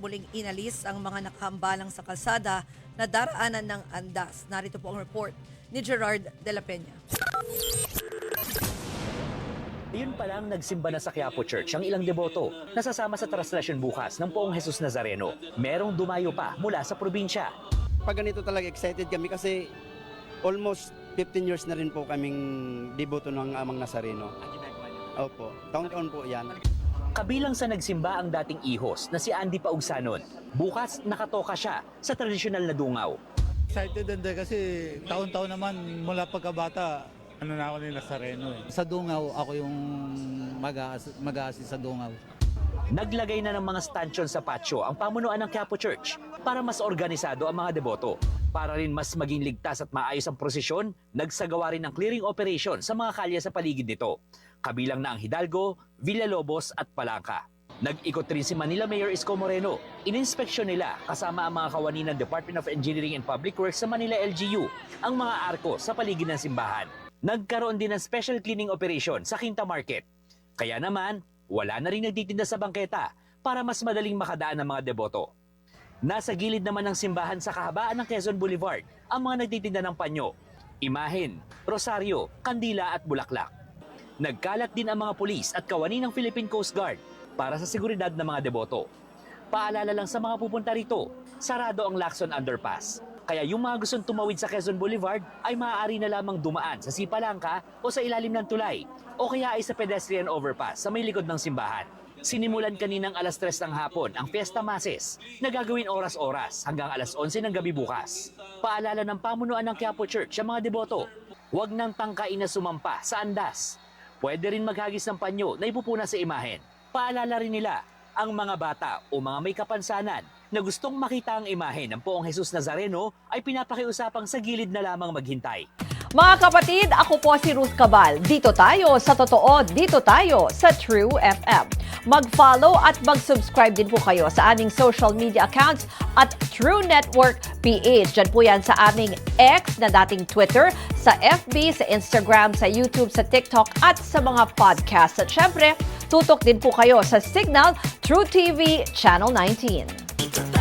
Muling inalis ang mga nakahambalang sa kalsada na daraanan ng andas. Narito po ang report ni Gerard de la Peña. Yun pa lang nagsimba na sa Quiapo Church ang ilang deboto na sasama sa traslasyon bukas ng Poong Jesus Nazareno. Merong dumayo pa mula sa probinsya. Pag ganito talaga excited kami kasi almost 15 years na rin po kaming deboto ng Amang Nazareno. Opo, taon-taon po yan. Kabilang sa nagsimba ang dating ihos na si Andy Paugsanon. Bukas nakatoka siya sa tradisyonal na dungaw. Excited din kasi taon-taon naman mula pagkabata, na ako ni Nazareno eh. Sa Dungaw, ako yung mag-a-assist sa Dungaw. Naglagay na ng mga stanchion sa patio ang pamunuan ng Quiapo Church para mas organisado ang mga deboto. Para rin mas maging ligtas at maayos ang prosesyon, nagsagawa rin ng clearing operation sa mga kalye sa paligid nito. Kabilang na ang Hidalgo, Villalobos at Palangka. Nag-ikot rin si Manila Mayor Isko Moreno. Ininspeksyon nila kasama ang mga kawani ng Department of Engineering and Public Works sa Manila LGU ang mga arko sa paligid ng simbahan. Nagkaroon din ng special cleaning operation sa Quinta Market. Kaya naman, wala na rin nagtitinda sa bangketa para mas madaling makadaan ng mga deboto. Nasa gilid naman ng simbahan sa kahabaan ng Quezon Boulevard ang mga nagtitinda ng panyo, imahen, rosaryo, kandila at bulaklak. Nagkalat din ang mga pulis at kawani ng Philippine Coast Guard para sa seguridad ng mga deboto. Paalala lang sa mga pupunta rito, sarado ang Lacson Underpass. Kaya yung mga gustong tumawid sa Quezon Boulevard ay maaari na lamang dumaan sa Sipalangka o sa ilalim ng tulay o kaya ay sa pedestrian overpass sa may likod ng simbahan. Sinimulan kaninang alas 3 ng hapon ang Fiesta Masses na gagawin oras-oras hanggang alas 11 ng gabi bukas. Paalala ng pamunuan ng Quiapo Church sa mga deboto, huwag nang tangkain na sumampa sa andas. Pwede rin maghagis ng panyo na ipupuna sa imahen. Paalala rin nila ang mga bata o mga may kapansanan na gustong makita ang imahe ng Poong Jesus Nazareno ay pinapakiusapang sa gilid na lamang maghintay. Mga kapatid, ako po si Ruth Cabal. Dito tayo sa totoo, dito tayo sa True FM. Mag-follow at mag-subscribe din po kayo sa aming social media accounts at True Network PH. Diyan po yan sa aming X na dating Twitter, sa FB, sa Instagram, sa YouTube, sa TikTok at sa mga podcast. At syempre, tutok din po kayo sa Signal True TV Channel 19.